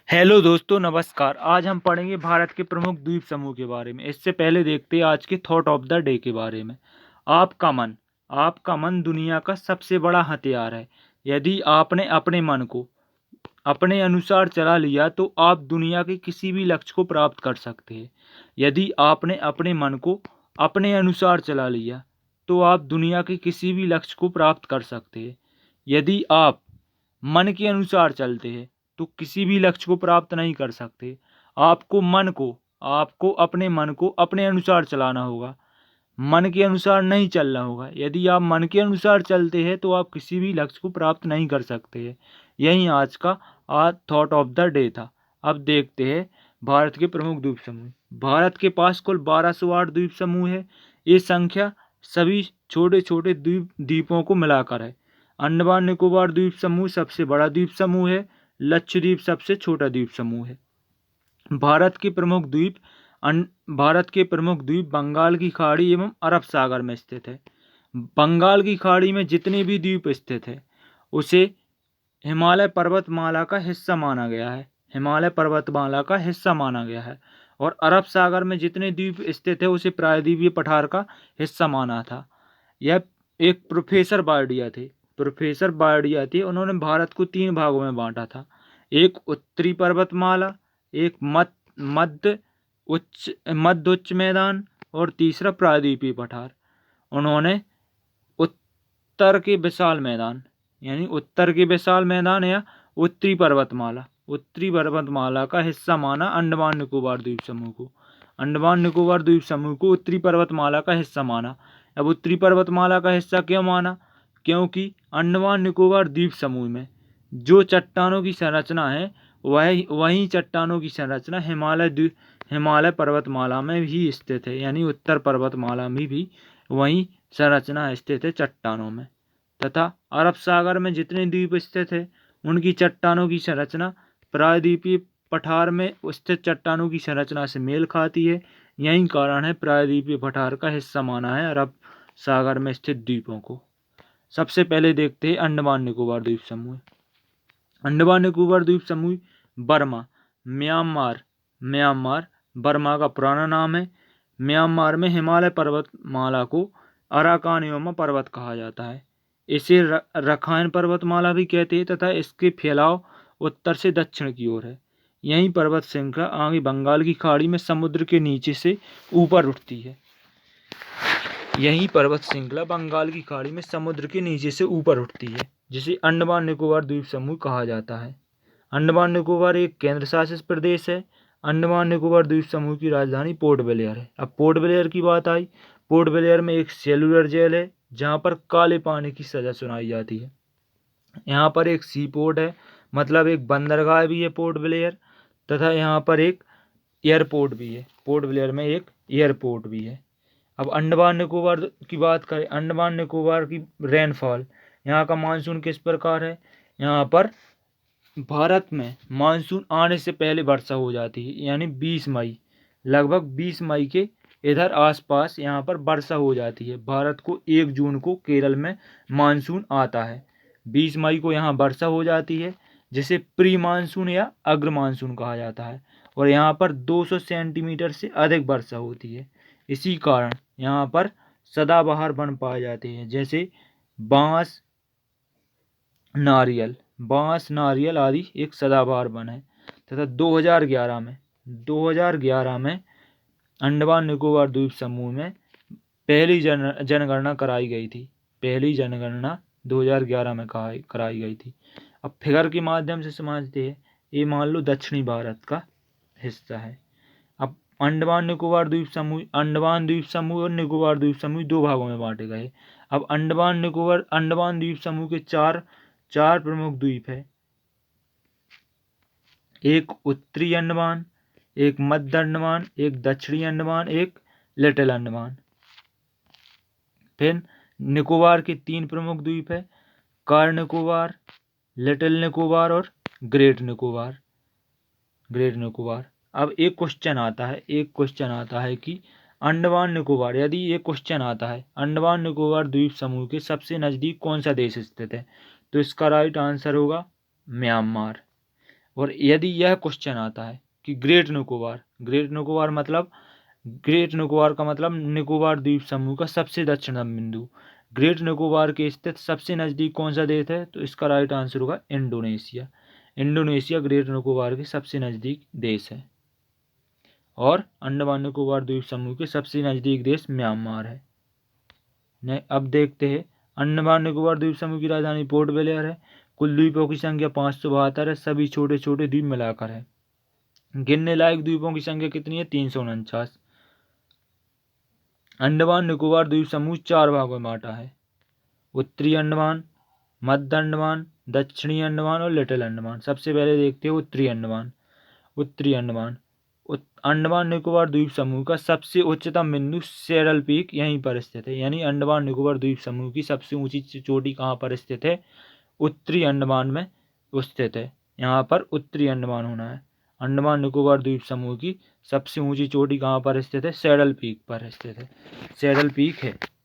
Hello दोस्तों, नमस्कार। आज हम पढ़ेंगे भारत के प्रमुख द्वीप समूह के बारे में। इससे पहले देखते हैं आज के थॉट ऑफ द डे के बारे में। आपका मन आपका मन दुनिया का सबसे बड़ा हथियार है। यदि आपने अपने मन को अपने अनुसार चला लिया तो आप दुनिया के किसी भी लक्ष्य को प्राप्त कर सकते हैं। यदि आपने अपने मन को अपने अनुसार चला लिया तो आप दुनिया के किसी भी लक्ष्य को प्राप्त कर सकते हैं। यदि आप मन के अनुसार चलते हैं तो किसी भी लक्ष्य को प्राप्त नहीं कर सकते। आपको मन को आपको अपने मन को अपने अनुसार चलाना होगा, मन के अनुसार नहीं चलना होगा। यदि आप मन के अनुसार चलते हैं तो आप किसी भी लक्ष्य को प्राप्त नहीं कर सकते हैं। यही आज थॉट ऑफ द डे था। अब देखते हैं भारत के प्रमुख द्वीप समूह। भारत के पास कुल 1208 द्वीप समूह है। ये संख्या सभी छोटे छोटे द्वीपों को मिलाकर है। अंडमान निकोबार द्वीप समूह सबसे बड़ा द्वीप समूह है। लक्षद्वीप सबसे छोटा द्वीप समूह है। भारत के प्रमुख द्वीप भारत के प्रमुख द्वीप बंगाल की खाड़ी एवं अरब सागर में स्थित है। बंगाल की खाड़ी में जितने भी द्वीप स्थित है उसे हिमालय पर्वतमाला का हिस्सा माना गया है। हिमालय पर्वतमाला का हिस्सा माना गया है। और अरब सागर में जितने द्वीप स्थित है उसे प्रायद्वीपीय पठार का हिस्सा माना था। यह एक प्रोफेसर बारडिया थे। उन्होंने भारत को 3 भागों में बांटा था। एक उत्तरी पर्वतमाला, एक मध्य उच्च मैदान और तीसरा प्रायद्वीपीय पठार। उन्होंने उत्तर के विशाल मैदान या उत्तरी पर्वतमाला का हिस्सा माना अंडमान निकोबार द्वीप समूह को। अंडमान निकोबार द्वीप समूह को उत्तरी पर्वतमाला का हिस्सा माना। अब उत्तरी पर्वतमाला का हिस्सा क्यों माना? क्योंकि अंडमान निकोबार द्वीप समूह में जो चट्टानों की संरचना है वही चट्टानों की संरचना हिमालय पर्वतमाला में भी स्थित है। यानी उत्तर पर्वतमाला में भी वही संरचना स्थित है चट्टानों में। तथा अरब सागर में जितने द्वीप स्थित है उनकी चट्टानों की संरचना प्रायद्वीपीय पठार में स्थित चट्टानों की संरचना से मेल खाती है। यही कारण है प्रायद्वीपीय पठार का हिस्सा माना है अरब सागर में स्थित द्वीपों को। सबसे पहले देखते हैं अंडमान निकोबार द्वीप समूह। अंडमान निकोबार द्वीप समूह बर्मा, म्यांमार बर्मा का पुराना नाम है। म्यांमार में हिमालय पर्वतमाला को अराकान योमा पर्वत कहा जाता है। इसे रखाइन पर्वतमाला भी कहते हैं तथा इसके फैलाव उत्तर से दक्षिण की ओर है। यही पर्वत श्रृंखला आगे बंगाल की खाड़ी में समुद्र के नीचे से ऊपर उठती है। यही पर्वत श्रृंखला बंगाल की खाड़ी में समुद्र के नीचे से ऊपर उठती है, जिसे अंडमान निकोबार द्वीप समूह कहा जाता है। अंडमान निकोबार एक केंद्र शासित प्रदेश है। अंडमान निकोबार द्वीप समूह की राजधानी पोर्ट ब्लेयर है। अब पोर्ट ब्लेयर की बात आई। पोर्ट ब्लेयर में एक सेलुलर जेल है जहाँ पर काले पानी की सजा सुनाई जाती है। यहाँ पर एक सी पोर्ट है, मतलब एक बंदरगाह भी है पोर्ट ब्लेयर। तथा यहाँ पर एक एयरपोर्ट भी है। पोर्ट ब्लेयर में एक एयरपोर्ट भी है। अब अंडमान निकोबार की बात करें। अंडमान निकोबार की रेनफॉल, यहाँ का मानसून किस प्रकार है? यहाँ पर भारत में मानसून आने से पहले वर्षा हो जाती है। यानी 20 मई, लगभग 20 मई के इधर आसपास यहाँ पर वर्षा हो जाती है। भारत को 1 जून को केरल में मानसून आता है। 20 मई को यहाँ वर्षा हो जाती है, जिसे प्री मानसून या अग्र मानसून कहा जाता है। और यहाँ पर 200 सेंटीमीटर से अधिक वर्षा होती है। इसी कारण यहाँ पर सदाबहार वन पाए जाते हैं, जैसे बांस, नारियल आदि एक सदाबहार वन है। तथा 2011 में अंडमान निकोबार द्वीप समूह में पहली जनगणना कराई गई थी। पहली जनगणना 2011 में कराई गई थी। अब फिगर के माध्यम से समझते हैं। ये मान लो दक्षिणी भारत का हिस्सा है। अब अंडमान द्वीप समूह और निकोबार द्वीप समूह 2 भागों में बांटे गए। अब अंडमान द्वीप समूह के चार प्रमुख द्वीप है। एक उत्तरी अंडमान, एक मध्य अंडमान, एक दक्षिणी अंडमान, एक लिटिल अंडमान। फिर निकोबार के 3 प्रमुख द्वीप है, कार निकोबार, लिटिल निकोबार और ग्रेट निकोबार। अब एक क्वेश्चन आता है कि अंडमान निकोबार द्वीप समूह के सबसे नज़दीक कौन सा देश स्थित है? तो इसका राइट आंसर होगा म्यांमार। और यदि यह क्वेश्चन आता है कि ग्रेट निकोबार का मतलब निकोबार द्वीप समूह का सबसे दक्षिणतम बिंदु, ग्रेट निकोबार के स्थित सबसे नज़दीक कौन सा देश है, तो इसका राइट आंसर होगा इंडोनेशिया। इंडोनेशिया ग्रेट निकोबार के सबसे नज़दीक देश है। और अंडमान निकोबार द्वीप समूह के सबसे नज़दीक देश म्यांमार है। अब देखते हैं, अंडमान निकोबार द्वीप समूह की राजधानी पोर्ट ब्लेयर है। कुल द्वीपों की संख्या 572 है, सभी छोटे छोटे द्वीप मिलाकर है। गिनने लायक द्वीपों की संख्या कितनी है, 349। अंडमान निकोबार द्वीप समूह 4 भागों में बांटा है, उत्तरी अंडमान, मध्य अंडमान, दक्षिणी अंडमान और लिटिल अंडमान। सबसे पहले देखते हैं उत्तरी अंडमान। अंडमान निकोबार द्वीप समूह का सबसे उच्चतम बिंदु सैडल पीक यहीं पर स्थित है, यानी अंडमान निकोबार द्वीप समूह की सबसे ऊंची चोटी कहाँ पर स्थित है, उत्तरी अंडमान में स्थित है। यहाँ पर उत्तरी अंडमान होना है। अंडमान निकोबार द्वीप समूह की सबसे ऊंची चोटी कहाँ पर स्थित है, सैडल पीक पर स्थित है।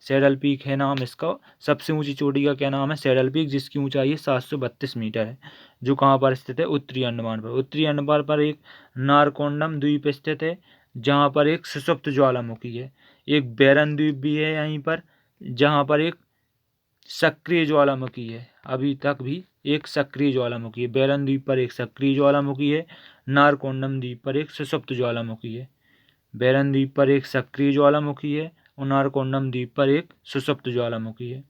सैडल पीक है नाम इसका। सबसे ऊंची चोटी का क्या नाम है, सैडल पीक, जिसकी ऊंचाई है 732 मीटर है, जो कहाँ पर स्थित है, उत्तरी अंडमान पर। उत्तरी अंडमान पर एक नारकोंडम द्वीप स्थित है, जहाँ पर एक सुषुप्त ज्वालामुखी है। एक बैरन द्वीप भी है यहीं पर, जहाँ पर एक सक्रिय ज्वालामुखी है। अभी तक भी एक सक्रिय ज्वालामुखी है। बैरन द्वीप पर एक सक्रिय ज्वालामुखी है, नारकोंडम द्वीप पर एक सुषुप्त ज्वालामुखी है। बैरन द्वीप पर एक सक्रिय ज्वालामुखी है और नारकोंडम द्वीप पर एक सुषुप्त ज्वालामुखी है।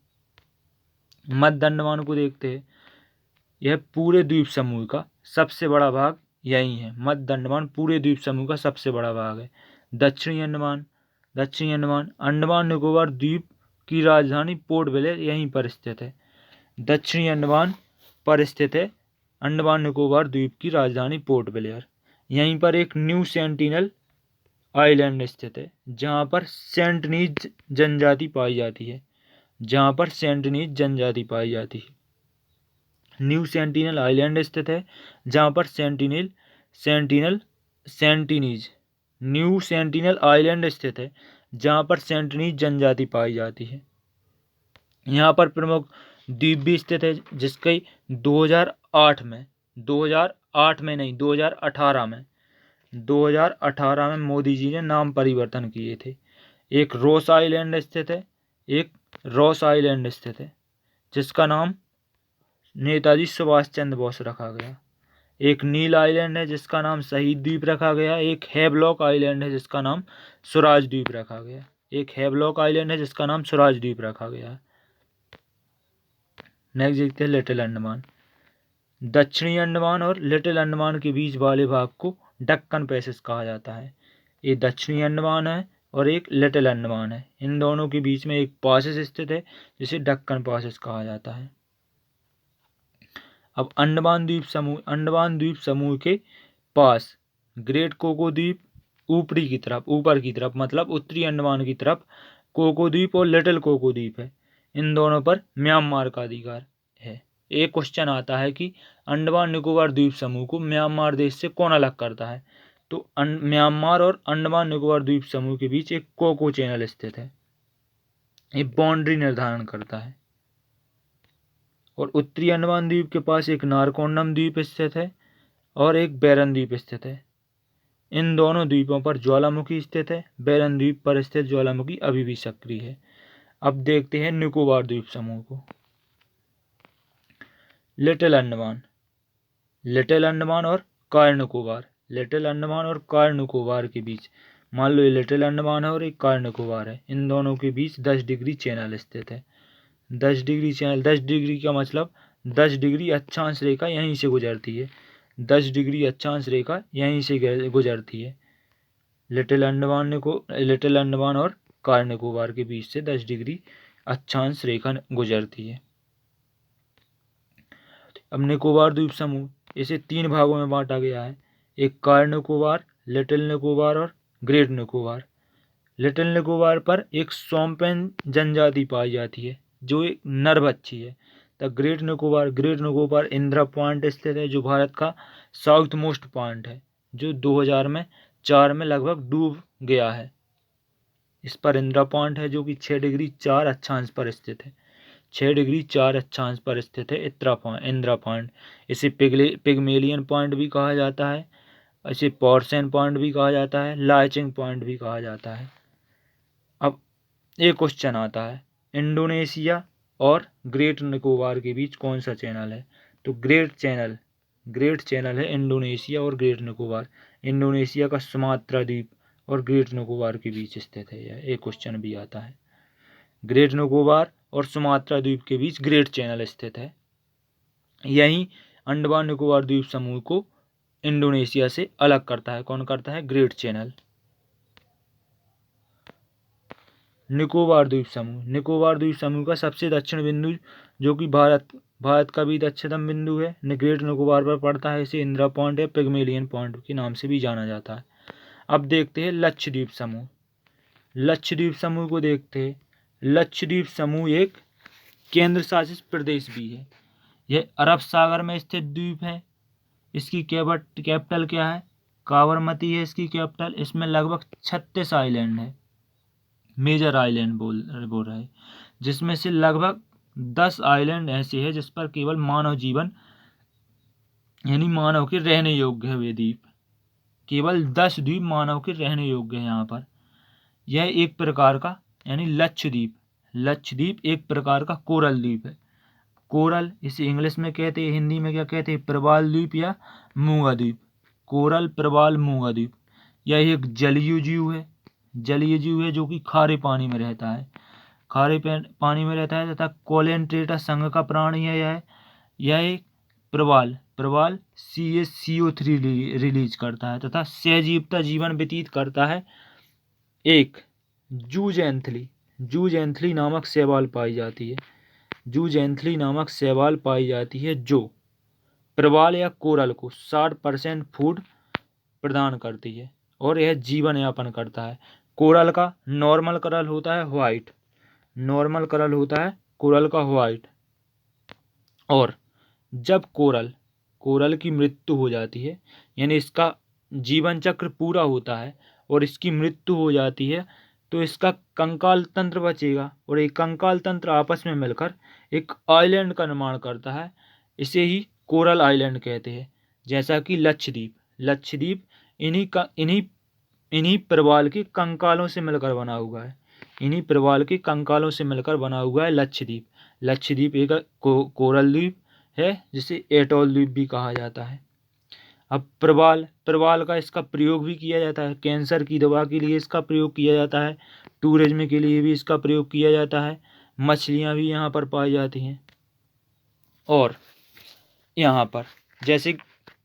मध्य अंडमान को देखते हैं। यह पूरे द्वीप समूह का सबसे बड़ा भाग यही है। मध्य अंडमान पूरे द्वीप समूह का सबसे बड़ा भाग है। दक्षिणी अंडमान अंडमान निकोबार द्वीप की राजधानी पोर्ट ब्लेयर यहीं पर स्थित है। दक्षिणी अंडमान पर स्थित है अंडमान निकोबार द्वीप की राजधानी पोर्ट ब्लेयर। यहीं पर एक न्यू सेंटिनल आइलैंड स्थित है, जहाँ पर सेंटनीज जनजाति पाई जाती है। न्यू सेंटिनल आइलैंड स्थित है, जहाँ पर न्यू सेंटिनल आइलैंड स्थित है, जहाँ पर सेंटनीज जनजाति पाई जाती है। यहाँ पर प्रमुख द्वीप भी स्थित है, जिसके 2018 में मोदी जी ने नाम परिवर्तन किए थे। एक रॉस आइलैंड स्थित है, जिसका नाम नेताजी सुभाष चंद्र बोस रखा गया। एक नील आइलैंड है, जिसका नाम शहीद द्वीप रखा गया। एक हैवलॉक आइलैंड है, जिसका नाम स्वराज द्वीप रखा गया। नेक्स्ट देखते हैं लिटिल अंडमान। दक्षिणी अंडमान और लिटिल अंडमान के बीच वाले भाग को दक्कन पैसेज कहा जाता है। ये दक्षिणी अंडमान है और एक लिटिल अंडमान है। इन दोनों के बीच में एक पासेज स्थित है, जिसे दक्कन पासेज कहा जाता है। अब अंडमान द्वीप समूह के पास ग्रेट कोको द्वीप ऊपर की तरफ मतलब उत्तरी अंडमान की तरफ कोको द्वीप और लिटिल कोको द्वीप है। इन दोनों पर म्यांमार का अधिकार है। एक क्वेश्चन आता है कि अंडमान निकोबार द्वीप समूह को म्यांमार देश से कौन अलग करता है, तो म्यांमार और अंडमान निकोबार द्वीप समूह के बीच एक कोको चैनल स्थित है। ये बाउंड्री निर्धारण करता है। और उत्तरी अंडमान द्वीप के पास एक नारकोंडम द्वीप स्थित है और एक बैरन द्वीप स्थित है। इन दोनों द्वीपों पर ज्वालामुखी स्थित है। बैरन द्वीप पर स्थित ज्वालामुखी अभी भी सक्रिय है। अब देखते हैं निकोबार द्वीप समूह को। लिटिल अंडमान और कार निकोबार के बीच, मान लो ये लिटिल अंडमान है और एक कार निकोबार है, इन दोनों के बीच 10 डिग्री चैनल स्थित है। 10 डिग्री का मतलब 10 डिग्री अक्षांश रेखा यहीं से गुजरती है। 10 डिग्री अक्षांश रेखा यहीं से गुजरती है। लिटिल अंडमान और कार निकोबार के बीच से 10 डिग्री अक्षांश रेखा गुजरती है। अब निकोबार द्वीप समूह, इसे 3 भागों में बांटा गया है। एक कार निकोबार, लिटिल निकोबार और ग्रेट निकोबार। लिटिल निकोबार पर एक सोम्पेन जनजाति पाई जाती है, जो एक नर बच्ची है। The great Nicobar Indira point स्थित है, जो भारत का साउथ मोस्ट पॉइंट है, जो 2004 में लगभग डूब गया है। इस पर इंदिरा पॉइंट है, जो कि 6 डिग्री 4 अक्षांश पर स्थित है। 6 डिग्री 4 अक्षांश पर स्थित है इंदिरा पॉइंट। इसे पिगमेलियन पॉइंट भी कहा जाता है, इसे पॉर्सन पॉइंट भी कहा जाता है, लाइचिंग पॉइंट भी कहा जाता है। अब एक क्वेश्चन आता है, इंडोनेशिया और ग्रेट निकोबार के बीच कौन सा चैनल है? तो ग्रेट चैनल है इंडोनेशिया और ग्रेट निकोबार। इंडोनेशिया का सुमात्रा द्वीप और ग्रेट निकोबार के बीच स्थित है। यह एक क्वेश्चन भी आता है। ग्रेट निकोबार और सुमात्रा द्वीप के बीच ग्रेट चैनल स्थित है। यही अंडमान निकोबार द्वीप समूह को इंडोनेशिया से अलग करता है। कौन करता है? Great channel. निकोबार द्वीप समूह का सबसे दक्षिण बिंदु, जो कि भारत का भी दक्षिणतम बिंदु है, ग्रेट निकोबार पर पड़ता है। इसे इंदिरा पॉइंट या पिगमेलियन पॉइंट के नाम से भी जाना जाता है। अब देखते हैं लक्षद्वीप समूह को देखते हैं। लक्षद्वीप समूह एक केंद्र शासित प्रदेश भी है। यह अरब सागर में स्थित द्वीप है। इसकी कैपिटल क्या है? साबरमती है इसकी कैपिटल। इसमें लगभग 36 आइलैंड है, मेजर आइलैंड बोल रहे हैं, जिसमें से लगभग 10 आइलैंड ऐसे हैं जिस पर केवल मानव जीवन यानी मानव के रहने योग्य है। वे द्वीप, केवल 10 द्वीप मानव के रहने योग्य है यहाँ पर। यह एक प्रकार का यानी लक्षद्वीप एक प्रकार का कोरल द्वीप है। कोरल, इसे इंग्लिश में कहते हैं, हिंदी में क्या कहते हैं? प्रवाल द्वीप या मूंगा द्वीप। कोरल, प्रवाल, मूंगा द्वीप। यह एक जलीय जीव है जो कि खारे पानी में रहता है तथा कोलेंट्रेटा संघ का प्राणी है। यह एक प्रवाल CO3 रिलीज करता है तथा सहजीवता जीवन व्यतीत करता है। एक जूजेंथली नामक शैवाल पाई जाती है, जो प्रवाल या कोरल को 60% फूड प्रदान करती है और यह जीवन यापन करता है। कोरल का नॉर्मल कलर होता है व्हाइट, और जब कोरल की मृत्यु हो जाती है, यानी इसका जीवन चक्र पूरा होता है और इसकी मृत्यु हो जाती है, तो इसका कंकाल तंत्र बचेगा और एक कंकाल तंत्र आपस में मिलकर एक आइलैंड का निर्माण करता है। इसे ही कोरल आइलैंड कहते हैं। जैसा कि लक्षद्वीप इन्हीं प्रवाल के कंकालों से मिलकर बना हुआ है। लक्षद्वीप एक कोरल द्वीप है जिसे एटोल द्वीप भी कहा जाता है। अब प्रवाल का इसका प्रयोग भी किया जाता है। कैंसर की दवा के लिए इसका प्रयोग किया जाता है, टूरिज्म के लिए भी इसका प्रयोग किया जाता है। मछलियाँ भी यहाँ पर पाई जाती हैं। और यहाँ पर जैसे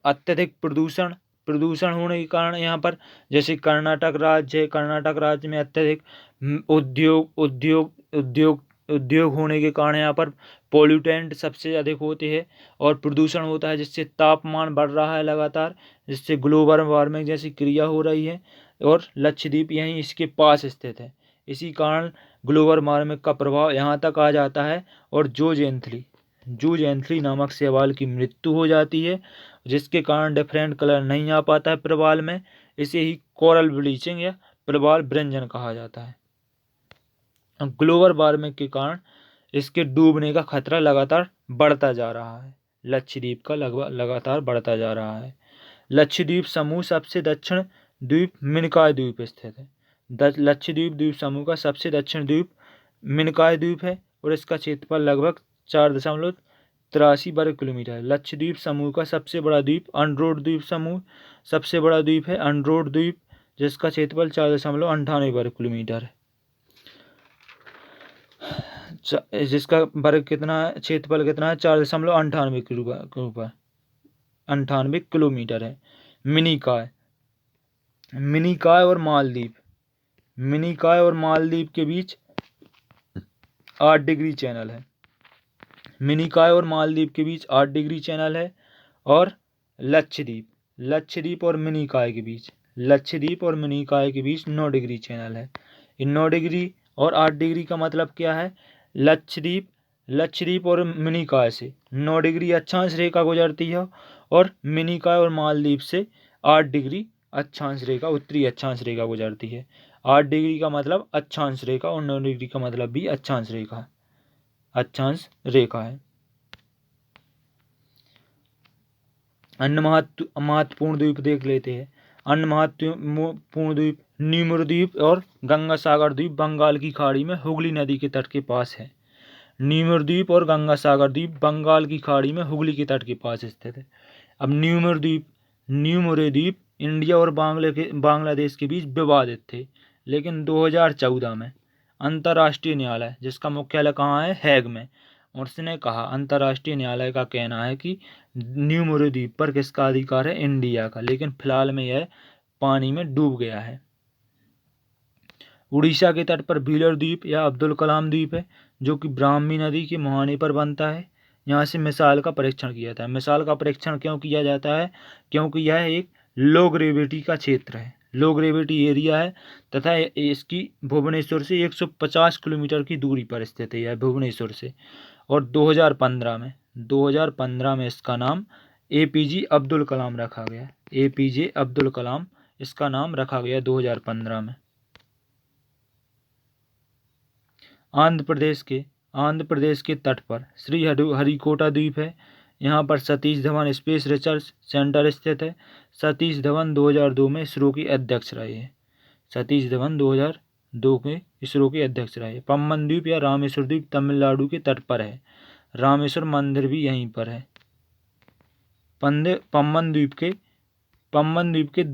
अत्यधिक प्रदूषण होने के कारण यहाँ पर, जैसे कर्नाटक राज्य में अत्यधिक उद्योग होने के कारण यहाँ पर पोल्यूटेंट सबसे अधिक होते हैं और प्रदूषण होता है, जिससे तापमान बढ़ रहा है लगातार, जिससे ग्लोबल वार्मिंग जैसी क्रिया हो रही है। और लक्षद्वीप यहीं इसके पास स्थित है। इसी कारण ग्लोबल वार्मिंग का प्रभाव यहाँ तक आ जाता है और जूजेंथली नामक शैवाल की मृत्यु हो जाती है, जिसके कारण डिफरेंट कलर नहीं आ पाता है प्रवाल में। इसे ही कोरल ब्लीचिंग या प्रवाल भृंजन कहा जाता है। ग्लोबल वार्मिंग के कारण इसके डूबने का खतरा लगातार बढ़ता जा रहा है। लक्षद्वीप का लगातार बढ़ता जा रहा है। लक्षद्वीप समूह सबसे दक्षिण द्वीप मिनिकॉय द्वीप स्थित है। लक्षद्वीप द्वीप समूह का सबसे दक्षिण द्वीप मिनिकॉय द्वीप है और इसका क्षेत्रफल लगभग 4.83 वर्ग किलोमीटर है। लक्षद्वीप समूह का सबसे बड़ा द्वीप अंडरोड द्वीप समूह सबसे बड़ा द्वीप है। अंडरोड द्वीप, जिसका क्षेत्रफल 4.98 वर्ग किलोमीटर है। जिसका क्षेत्रफल कितना है? 4.98 किलोमीटर है। मिनिकॉय और मालदीव के बीच 8 डिग्री चैनल है। मिनिकॉय और मालदीव के बीच 8 डिग्री चैनल है। और लक्षद्वीप और मिनिकॉय के बीच 9 डिग्री चैनल है। इन 9 डिग्री और 8 डिग्री का मतलब क्या है? लक्षद्वीप और मिनिकॉय से 9 डिग्री अक्षांश रेखा गुजरती है और मिनिकॉय और मालदीव से 8 डिग्री अक्षांश रेखा, उत्तरी अक्षांश रेखा गुजरती है। 8 डिग्री का मतलब अक्षांश रेखा और 9 डिग्री का मतलब भी अक्षांश रेखा। अक्षांश रेखा है। अन्य महत्वपूर्ण द्वीप देख लेते हैं। अन्य महत्वपूर्ण द्वीप न्यूमर द्वीप और गंगा सागर द्वीप बंगाल की खाड़ी में हुगली नदी के तट के पास है। न्यूमर द्वीप और गंगा सागर द्वीप बंगाल की खाड़ी में हुगली के तट के पास स्थित है। अब न्यूमरे द्वीप इंडिया और बांग्लादेश के बीच विवादित थे, लेकिन 2014 में अंतर्राष्ट्रीय न्यायालय, जिसका मुख्यालय कहाँ है, हैग में, उसने कहा, अंतर्राष्ट्रीय न्यायालय का कहना है कि न्यूमरे द्वीप पर किसका अधिकार है, इंडिया का, लेकिन फिलहाल में यह पानी में डूब गया है। उड़ीसा के तट पर व्हीलर द्वीप या अब्दुल कलाम द्वीप है, जो कि ब्राह्मी नदी के मुहाने पर बनता है। यहाँ से मिसाइल का परीक्षण किया जाता है। मिसाइल का परीक्षण क्यों किया जाता है? क्योंकि यह एक लो ग्रेविटी का क्षेत्र है, लो ग्रेविटी एरिया है, तथा इसकी भुवनेश्वर से 150 किलोमीटर की दूरी पर स्थित है, यह भुवनेश्वर से। और 2015 में इसका नाम APJ अब्दुल कलाम रखा गया। APJ अब्दुल कलाम इसका नाम रखा गया 2015 में। आंध्र प्रदेश के तट पर श्री हरिकोटा द्वीप है। यहाँ पर Satish Dhawan space research centre स्थित है। सतीश धवन 2002 में इसरो के अध्यक्ष रहे हैं। सतीश धवन 2002 के इसरो के अध्यक्ष रहे। पम्बन द्वीप या रामेश्वर द्वीप तमिलनाडु के तट पर है। रामेश्वर मंदिर भी यहीं पर है। पम्बन द्वीप के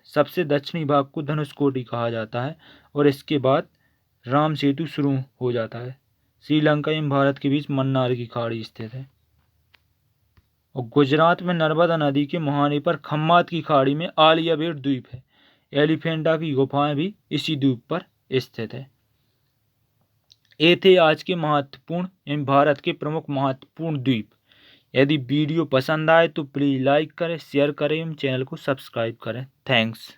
सबसे दक्षिणी भाग को धनुषकोटी कहा जाता है, और इसके बाद राम सेतु शुरू हो जाता है। श्रीलंका एवं भारत के बीच मन्नार की खाड़ी स्थित है। और गुजरात में नर्मदा नदी के मुहाने पर खम्मात की खाड़ी में आलिया बेट द्वीप है। एलिफेंटा की गुफाएं भी इसी द्वीप पर स्थित है। ये थे आज के महत्वपूर्ण एवं भारत के प्रमुख महत्वपूर्ण द्वीप। यदि वीडियो पसंद आए तो प्लीज़ लाइक करें, शेयर करें एवं चैनल को सब्सक्राइब करें। थैंक्स।